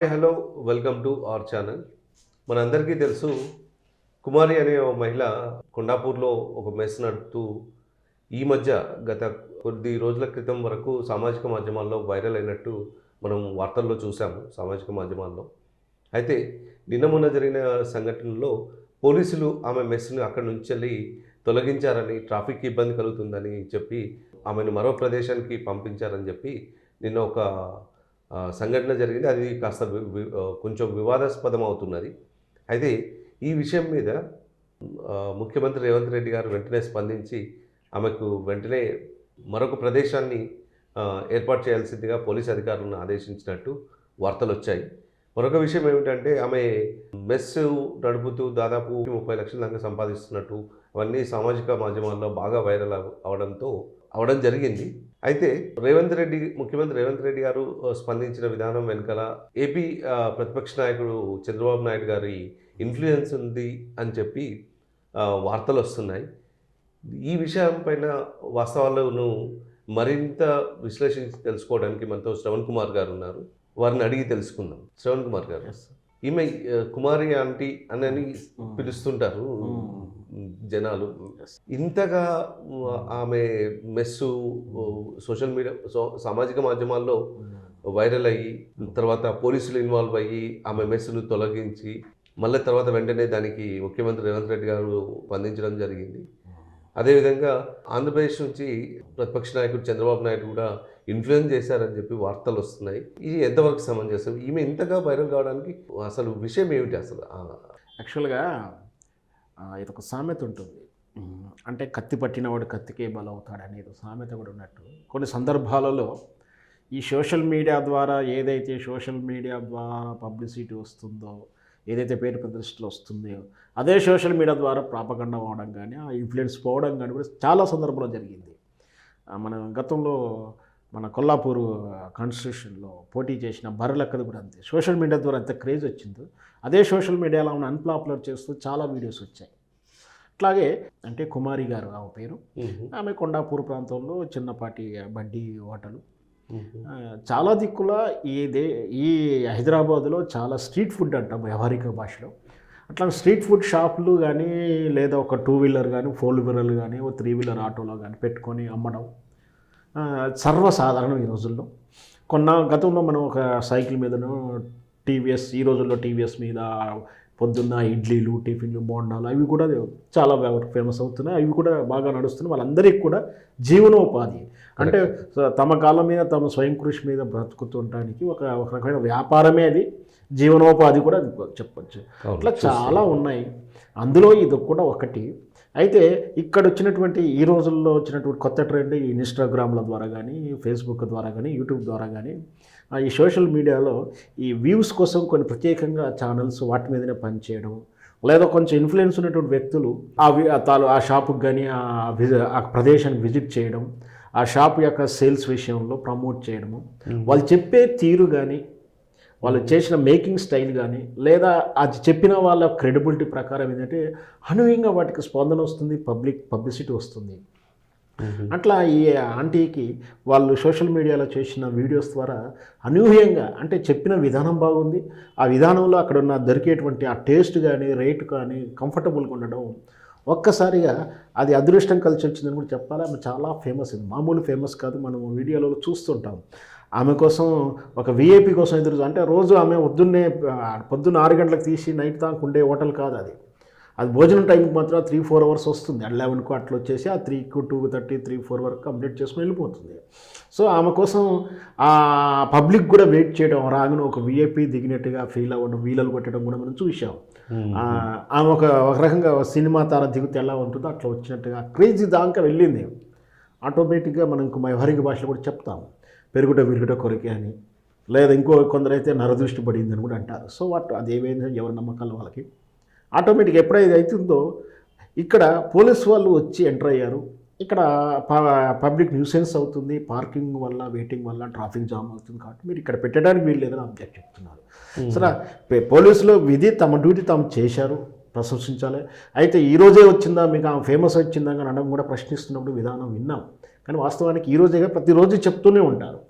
Hello, welcome to our channel. మనందరికీ తెలుసు, కుమారి అనే ఓ మహిళ కొండాపూర్లో ఒక మెస్ నడుపుతూ ఈ మధ్య గత కొద్ది రోజుల క్రితం వరకు సామాజిక మాధ్యమాల్లో వైరల్ అయినట్టు మనం వార్తల్లో చూసాము సామాజిక మాధ్యమాల్లో. అయితే నిన్న మొన్న జరిగిన సంఘటనలో పోలీసులు ఆమె మెస్ను అక్కడి నుంచి వెళ్ళి తొలగించారని, ట్రాఫిక్ ఇబ్బంది కలుగుతుందని చెప్పి ఆమెను మరో ప్రదేశానికి పంపించారని చెప్పి నిన్న ఒక సంఘటన జరిగింది. అది కాస్త కొంచెం వివాదాస్పదం అవుతున్నది. అయితే ఈ విషయం మీద ముఖ్యమంత్రి రేవంత్ రెడ్డి గారు వెంటనే స్పందించి ఆమెకు వెంటనే మరొక ప్రదేశాన్ని ఏర్పాటు చేయాల్సిందిగా పోలీస్ అధికారులను ఆదేశించినట్టు వార్తలు వచ్చాయి. మరొక విషయం ఏమిటంటే, ఆమె మెస్ నడుపుతూ దాదాపు 30 లక్షల దాకా సంపాదిస్తున్నట్టు అవన్నీ సామాజిక మాధ్యమాల్లో బాగా వైరల్ అవడం జరిగింది. అయితే ముఖ్యమంత్రి రేవంత్ రెడ్డి గారు స్పందించిన విధానం వెనకాల ఏపీ ప్రతిపక్ష నాయకుడు చంద్రబాబు నాయుడు గారి ఇన్ఫ్లుయెన్స్ ఉంది అని చెప్పి వార్తలు వస్తున్నాయి. ఈ విషయం పైన వాస్తవాలను మరింత విశ్లేషించి తెలుసుకోవడానికి మనతో శ్రవణ్ కుమార్ గారు ఉన్నారు. వారిని అడిగి తెలుసుకుందాం. శ్రవణ్ కుమార్ గారు, ఈమె కుమారి ఆంటీ అని పిలుస్తుంటారు జనాలు. ఇంతగా ఆమె మెస్సు సోషల్ మీడియా సామాజిక మాధ్యమాల్లో వైరల్ అయ్యి, తర్వాత పోలీసులు ఇన్వాల్వ్ అయ్యి ఆమె మెస్సును తొలగించి, మళ్ళీ తర్వాత వెంటనే దానికి ముఖ్యమంత్రి రేవంత్ రెడ్డి గారు స్పందించడం జరిగింది. అదేవిధంగా ఆంధ్రప్రదేశ్ నుంచి ప్రతిపక్ష నాయకుడు చంద్రబాబు నాయుడు కూడా ఇన్ఫ్లుయెన్స్ చేశారని చెప్పి వార్తలు వస్తున్నాయి. ఇది ఎంతవరకు సమంజసం? ఈమె ఇంతగా వైరల్ కావడానికి అసలు విషయం ఏమిటి? అసలు యాక్చువల్గా ఇది ఒక సామెత ఉంటుంది. అంటే కత్తి పట్టినవాడు కత్తికే బలవుతాడు అనేది సామెత కూడా ఉన్నట్టు, కొన్ని సందర్భాలలో ఈ సోషల్ మీడియా ద్వారా ఏదైతే సోషల్ మీడియా ద్వారా పబ్లిసిటీ వస్తుందో, ఏదైతే పేరు ప్రతిష్టలు వస్తుందో, అదే సోషల్ మీడియా ద్వారా ప్రాపగండ అవ్వడం కానీ, ఆ ఇన్ఫ్లుయెన్స్ పోవడం కానీ కూడా చాలా సందర్భంలో జరిగింది. మన గతంలో మన కొల్లాపూర్ కాన్స్టిట్యూషన్లో పోటీ చేసిన బర్రెలక్కది కూడా అంతే. సోషల్ మీడియా ద్వారా ఎంత క్రేజ్ వచ్చిందో, అదే సోషల్ మీడియాలో ఆమెను అన్పాపులర్ చేస్తూ చాలా వీడియోస్ వచ్చాయి. అట్లాగే అంటే కుమారి గారు ఆమె పేరు. ఆమె కొండాపూర్ ప్రాంతంలో చిన్నపాటి బడ్డీ హోటలు, చాలా దిక్కుల ఈ హైదరాబాదులో చాలా స్ట్రీట్ ఫుడ్ అంటాం వ్యవహారిక భాషలో. అట్లా స్ట్రీట్ ఫుడ్ షాపులు కానీ, లేదా ఒక 2 వీలర్ కానీ, 4 వీలర్లు కానీ, ఒక 3 వీలర్ ఆటోలో కానీ పెట్టుకొని అమ్మడం సర్వసాధారణం ఈ రోజుల్లో. గతంలో మనం ఒక సైకిల్ మీదనో టీవీఎస్, ఈ రోజుల్లో టీవీఎస్ మీద పొద్దున్న ఇడ్లీలు, టిఫిన్లు, బోండాలు అవి కూడా చాలా ఫేమస్ అవుతున్నాయి. అవి కూడా బాగా నడుస్తున్నాయి. వాళ్ళందరికీ కూడా జీవనోపాధి, అంటే తమ కాళ్ళ మీద తమ స్వయం కృషి మీద బ్రతుకుతుండడానికి ఒక రకమైన వ్యాపారమే అది, జీవనోపాధి కూడా చెప్పచ్చు. అట్లా చాలా ఉన్నాయి. అందులో ఇది కూడా ఒకటి. అయితే ఇక్కడ వచ్చినటువంటి ఈ రోజుల్లో వచ్చినటువంటి కొత్త ట్రెండ్ ఈ ఇన్స్టాగ్రామ్ల ద్వారా కానీ, ఫేస్బుక్ ద్వారా కానీ, యూట్యూబ్ ద్వారా కానీ, ఈ సోషల్ మీడియాలో ఈ వ్యూస్ కోసం కొన్ని ప్రత్యేకంగా ఛానల్స్ వాటి మీదనే పనిచేయడం, లేదా కొంచెం ఇన్ఫ్లుయెన్స్ ఉన్నటువంటి వ్యక్తులు ఆ షాపుకి కానీ ఆ ప్రదేశానికి విజిట్ చేయడం, ఆ షాప్ యొక్క సేల్స్ విషయంలో ప్రమోట్ చేయడము, వాళ్ళు చెప్పే తీరు కానీ, వాళ్ళు చేసిన మేకింగ్ స్టైల్ కానీ, లేదా అది చెప్పిన వాళ్ళ క్రెడిబిలిటీ ప్రకారం ఏంటంటే అనూహ్యంగా వాటికి స్పందన వస్తుంది, పబ్లిసిటీ వస్తుంది. అట్లా ఈ ఆంటీకి వాళ్ళు సోషల్ మీడియాలో చేసిన వీడియోస్ ద్వారా అనూహ్యంగా, అంటే చెప్పిన విధానం బాగుంది, ఆ విధానంలో అక్కడ ఉన్న దొరికేటువంటి ఆ టేస్ట్ కానీ, రేటు కానీ కంఫర్టబుల్గా ఉండడం, ఒక్కసారిగా అది అదృష్టం కలిసి వచ్చిందని కూడా చెప్పాలి. ఆమె చాలా ఫేమస్, ఇది మామూలు ఫేమస్ కాదు. మనం వీడియోలో చూస్తుంటాం. ఆమె కోసం ఒక విఐపి కోసం అంటే రోజు ఆమె పొద్దున్న 6 గంటలకు తీసి నైట్ దాకా ఉండే హోటల్ కాదు అది. అది భోజనం టైంకి మాత్రం 3-4 అవర్స్ వస్తుంది. 11కు అట్లా వచ్చేసి ఆ 3కు 2:30, 3-4 వరకు కంప్లీట్ చేసుకుని వెళ్ళిపోతుంది. సో ఆమె కోసం ఆ పబ్లిక్ కూడా వెయిట్ చేయడం, రాగానే ఒక విఐపి దిగినట్టుగా ఫీల్ అవ్వడం, వీలలు కొట్టడం కూడా మనం చూసాం. ఆమె ఒక రకంగా సినిమా తార దిగుతే ఎలా ఉంటుందో అట్లా వచ్చినట్టుగా క్రేజీ దాకా వెళ్ళింది. ఆటోమేటిక్గా మనం ఇంకో వ్యవహారిక భాషలో కూడా చెప్తాం, పెరుగుట విరుగుట కొరికే అని, లేదా కొందరైతే నరదృష్టి పడిందని కూడా అంటారు. సో అదేమైంది, ఎవరి నమ్మకాలు వాళ్ళకి. ఆటోమేటిక్గా ఎప్పుడైతే అవుతుందో ఇక్కడ పోలీసు వాళ్ళు వచ్చి ఎంటర్ అయ్యారు. ఇక్కడ పబ్లిక్ న్యూసెన్స్ అవుతుంది, పార్కింగ్ వల్ల, వెయిటింగ్ వల్ల ట్రాఫిక్ జామ్ అవుతుంది, కాబట్టి మీరు ఇక్కడ పెట్టడానికి వీలు లేదని అబ్జెక్ట్ చెప్తున్నారు. సరే, పోలీసులు విధి తమ డ్యూటీ తాము చేశారు, ప్రశంసించాలి. అయితే ఈరోజే వచ్చిందా మీకు ఆమె ఫేమస్ వచ్చిందా అని అనడం కూడా ప్రశ్నిస్తున్నప్పుడు విధానం విన్నాం. కానీ వాస్తవానికి ఈరోజేగా ప్రతిరోజు చెప్తూనే ఉంటారు.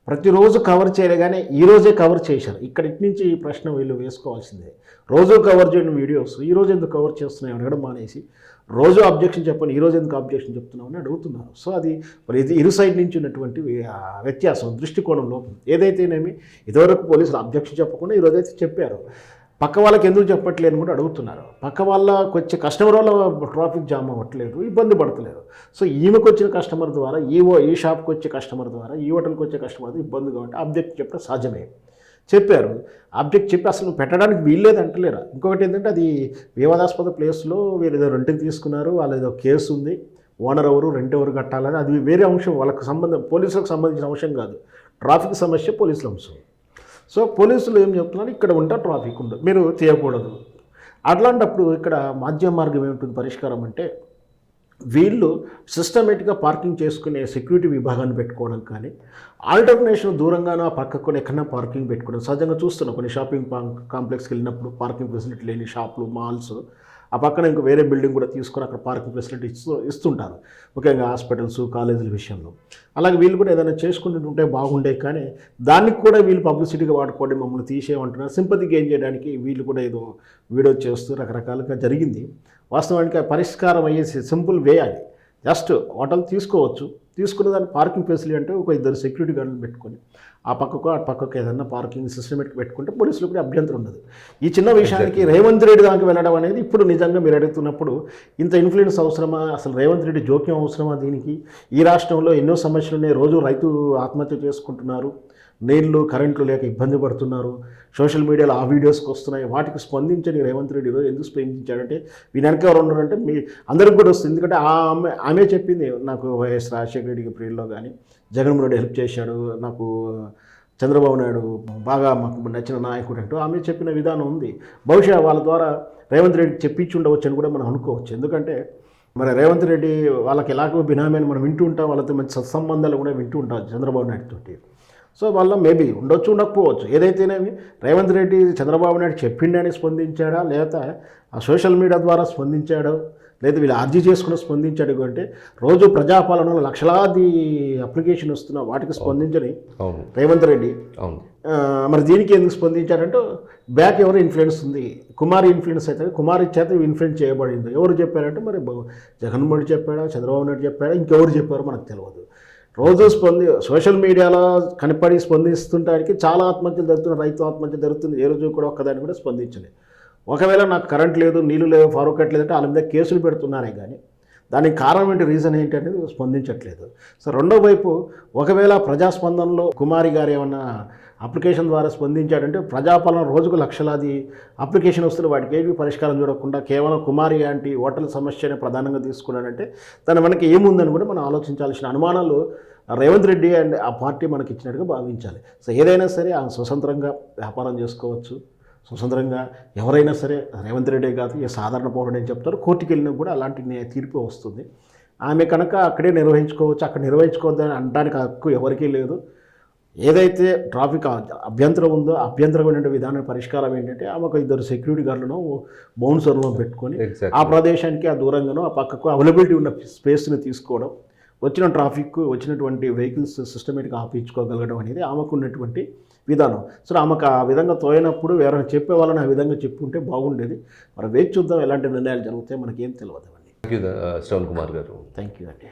ప్రతిరోజు కవర్ చేయలే కానీ ఈరోజే కవర్ చేశారు. ఇక్కడి నుంచి ఈ ప్రశ్న వీళ్ళు వేసుకోవాల్సిందే. రోజు కవర్ చేయని వీడియోస్ ఈరోజు ఎందుకు కవర్ చేస్తున్నాయి అడగడం మానేసి, రోజు అబ్జెక్షన్ చెప్పండి ఈరోజు ఎందుకు అబ్జెక్షన్ చెప్తున్నామని అడుగుతున్నారు. సో అది మరి ఇది ఇరు సైడ్ నుంచి ఉన్నటువంటి వ్యత్యాసం, దృష్టికోణం లోపం. ఏదైతేనేమి ఇదివరకు పోలీసులు అబ్జెక్షన్ చెప్పకుండా ఈరోజైతే చెప్పారు, పక్క వాళ్ళకి ఎందుకు చెప్పట్లేదు కూడా అడుగుతున్నారు. పక్క వాళ్ళకి వచ్చే కస్టమర్ వల్ల ట్రాఫిక్ జామ్ అవ్వట్లేదు, ఇబ్బంది పడతలేరు. సో ఈమెకు వచ్చిన కస్టమర్ ద్వారా ఈ షాప్కి వచ్చే కస్టమర్ ద్వారా ఈ హోటల్కి వచ్చే కస్టమర్ ఇబ్బంది కాబట్టి అబ్జెక్ట్ చెప్పడం సహజమే. చెప్పారు, ఆబ్జెక్ట్ చెప్పి అసలు పెట్టడానికి వీల్లేదు అంటలేరా. ఇంకొకటి ఏంటంటే అది వివాదాస్పద ప్లేస్లో వీరు ఏదో రెంట్కి తీసుకున్నారు, వాళ్ళ ఏదో కేసు ఉంది, ఓనర్ ఎవరు రెంట్ ఎవరు కట్టాలని, అది వేరే అంశం, వాళ్ళకి పోలీసులకు సంబంధించిన అంశం కాదు, ట్రాఫిక్ సమస్య పోలీసుల అంశం. సో పోలీసులు ఏం చెప్తున్నారు, ఇక్కడ ఉంటా ట్రాఫిక్ ఉండదు, మీరు తీయకూడదు. అట్లాంటప్పుడు ఇక్కడ మాధ్యమ మార్గం ఏమిటి పరిష్కారం అంటే, వీళ్ళు సిస్టమేటిక్గా పార్కింగ్ చేసుకునే సెక్యూరిటీ విభాగాన్ని పెట్టుకోవడం కానీ, ఆల్టర్నేషన్ దూరంగానో పక్కకొని ఎక్కడైనా పార్కింగ్ పెట్టుకోవడం. సహజంగా చూస్తున్నాం కొన్ని షాపింగ్ కాంప్లెక్స్కి వెళ్ళినప్పుడు పార్కింగ్ ఫెసిలిటీ లేని షాపులు, మాల్స్, ఆ పక్కన ఇంకా వేరే బిల్డింగ్ కూడా తీసుకొని అక్కడ పార్కింగ్ ఫెసిలిటీ ఇస్తుంటారు, ముఖ్యంగా హాస్పిటల్స్, కాలేజీల విషయంలో. అలాగే వీళ్ళు కూడా ఏదైనా చేసుకుంటుంటే బాగుండే, కానీ దానికి కూడా వీళ్ళు పబ్లిసిటీగా వాడుకోవడం, మమ్మల్ని తీసేయమంటున్నారు, సింపతి గెయిన్ చేయడానికి వీళ్ళు కూడా ఏదో వీడియో చేస్తూ రకరకాలుగా జరిగింది. వాస్తవానికి ఆ పరిష్కారం అయ్యే సింపుల్ వే అది. జస్ట్ హోటల్ తీసుకోవచ్చు, తీసుకున్న దాన్ని పార్కింగ్ ఫెసిలిటీ అంటే ఒక 2 సెక్యూరిటీ గార్డులు పెట్టుకొని ఆ పక్కకు ఏదన్నా పార్కింగ్ సిస్టమేటిక్ పెట్టుకుంటే పోలీసులు కూడా అభ్యంతరం ఉండదు. ఈ చిన్న విషయానికి రేవంత్ రెడ్డి దాకా వెళ్ళడం అనేది ఇప్పుడు నిజంగా మీరు అడుగుతున్నప్పుడు ఇంత ఇన్ఫ్లుయెన్స్ అవసరమా, అసలు రేవంత్ రెడ్డి జోక్యం అవసరమా దీనికి? ఈ రాష్ట్రంలో ఎన్నో సమస్యలు ఉన్నాయి, రోజు రైతు ఆత్మహత్య చేసుకుంటున్నారు, నీళ్లు కరెంట్లు లేక ఇబ్బంది పడుతున్నారు, సోషల్ మీడియాలో ఆ వీడియోస్కి వస్తున్నాయి, వాటికి స్పందించని రేవంత్ రెడ్డి ఈరోజు ఎందుకు స్పందించాడంటే, వీని వెనక ఎవరు ఉన్నారంటే మీ అందరికి కూడా వస్తుంది. ఎందుకంటే ఆమె చెప్పింది, నాకు వైఎస్ రాజశేఖర రెడ్డికి ప్రియుల్లో కానీ జగన్మోహన్ రెడ్డి హెల్ప్ చేశాడు, నాకు చంద్రబాబు నాయుడు బాగా మాకు నచ్చిన నాయకుడు అంటూ ఆమె చెప్పిన విధానం ఉంది. బహుశా వాళ్ళ ద్వారా రేవంత్ రెడ్డి చెప్పించి ఉండవచ్చు అని కూడా మనం అనుకోవచ్చు. ఎందుకంటే మరి రేవంత్ రెడ్డి వాళ్ళకి ఎలాగో బినామీ అని మనం వింటూ ఉంటాం, వాళ్ళతో మంచి సత్సంబంధాలు కూడా వింటూ ఉంటాం చంద్రబాబు నాయుడు తోటి. సో వాళ్ళ మేబీ ఉండొచ్చు, ఉండకపోవచ్చు. ఏదైతేనేమి రేవంత్ రెడ్డి చంద్రబాబు నాయుడు చెప్పిండని స్పందించాడా, లేదా ఆ సోషల్ మీడియా ద్వారా స్పందించాడో, లేదా వీళ్ళు అర్జీ చేసుకుని స్పందించాడు అంటే, రోజు ప్రజాపాలనలో లక్షలాది అప్లికేషన్ వస్తున్న వాటికి స్పందించని రేవంత్ రెడ్డి మరి దీనికి ఎందుకు స్పందించాడంటే, బ్యాక్ ఎవరు ఇన్ఫ్లుయెన్స్ ఉంది, కుమారి ఇన్ఫ్లుయెన్స్ అయితే కుమారి చేత ఇన్ఫ్లుయెన్స్ చేయబడింది. ఎవరు చెప్పారంటే మరి జగన్మోహన్ రెడ్డి చెప్పాడా, చంద్రబాబు నాయుడు చెప్పాడా, ఇంకెవరు చెప్పారో మనకు తెలియదు. రోజు సోషల్ మీడియాలో కనపడి స్పందిస్తుంటానికి చాలా ఆత్మహత్యలు జరుగుతున్నాయి, రైతు ఆత్మహత్య జరుగుతుంది, ఏ రోజు కూడా ఒక్కదాన్ని కూడా స్పందించలేదు. ఒకవేళ నాకు కరెంట్ లేదు, నీళ్ళు లేవు, ఫారూక్ కట్టలేదంటే వాళ్ళ మీద కేసులు పెడుతున్నారే కానీ దానికి కారణం ఏంటి, రీజన్ ఏంటి అనేది స్పందించట్లేదు. సో రెండో వైపు ఒకవేళ ప్రజాస్పందనలో కుమారి గారు ఏమన్నా అప్లికేషన్ ద్వారా స్పందించాడంటే, ప్రజాపాలన రోజుకు లక్షలాది అప్లికేషన్ వస్తున్న వాటికి ఏవి పరిష్కారం చూడకుండా కేవలం కుమారి లాంటి హోటల్ సమస్యని ప్రధానంగా తీసుకున్నాడంటే దాని మనకి ఏముందని కూడా మనం ఆలోచించాల్సిన అనుమానాలు రేవంత్ రెడ్డి అండ్ ఆ పార్టీ మనకి ఇచ్చినట్టుగా భావించాలి. సో ఏదైనా సరే ఆ స్వతంత్రంగా వ్యాపారం చేసుకోవచ్చు, స్వతంత్రంగా ఎవరైనా సరే, రేవంత్ రెడ్డి కాదు ఏ సాధారణ పౌరుడు అని చెప్తారు, కోర్టుకి వెళ్ళినా కూడా అలాంటి తీర్పు వస్తుంది. ఆమె కనుక అక్కడే నిర్వహించుకోవచ్చు, అక్కడ నిర్వహించుకోవద్దని అనడానికి హక్కు ఎవరికీ లేదు. ఏదైతే ట్రాఫిక్ అభ్యంతరం ఉందో అభ్యంతరమైన విధానం పరిష్కారం ఏంటంటే, ఆమెకు 2 సెక్యూరిటీ గార్డులను బౌన్సర్లను పెట్టుకొని ఆ ప్రదేశానికి ఆ దూరంగానో ఆ పక్కకు అవైలబిలిటీ ఉన్న స్పేస్ని తీసుకోవడం, వచ్చిన ట్రాఫిక్ వచ్చినటువంటి వెహికల్స్ సిస్టమేటిక్గా ఆపించుకోగలగడం అనేది ఆమెకు ఉన్నటువంటి విధానం. సో ఆమెకు ఆ విధంగా తోయినప్పుడు ఎవరైనా చెప్పే వాళ్ళని ఆ విధంగా చెప్పుంటే బాగుండేది. మరి వేచి చూద్దాం ఎలాంటి నిర్ణయాలు జరుగుతాయి, మనకేం తెలియదు అవన్నీ. థ్యాంక్ యూ శ్రవణ్ కుమార్ గారు. థ్యాంక్ యూ అండి.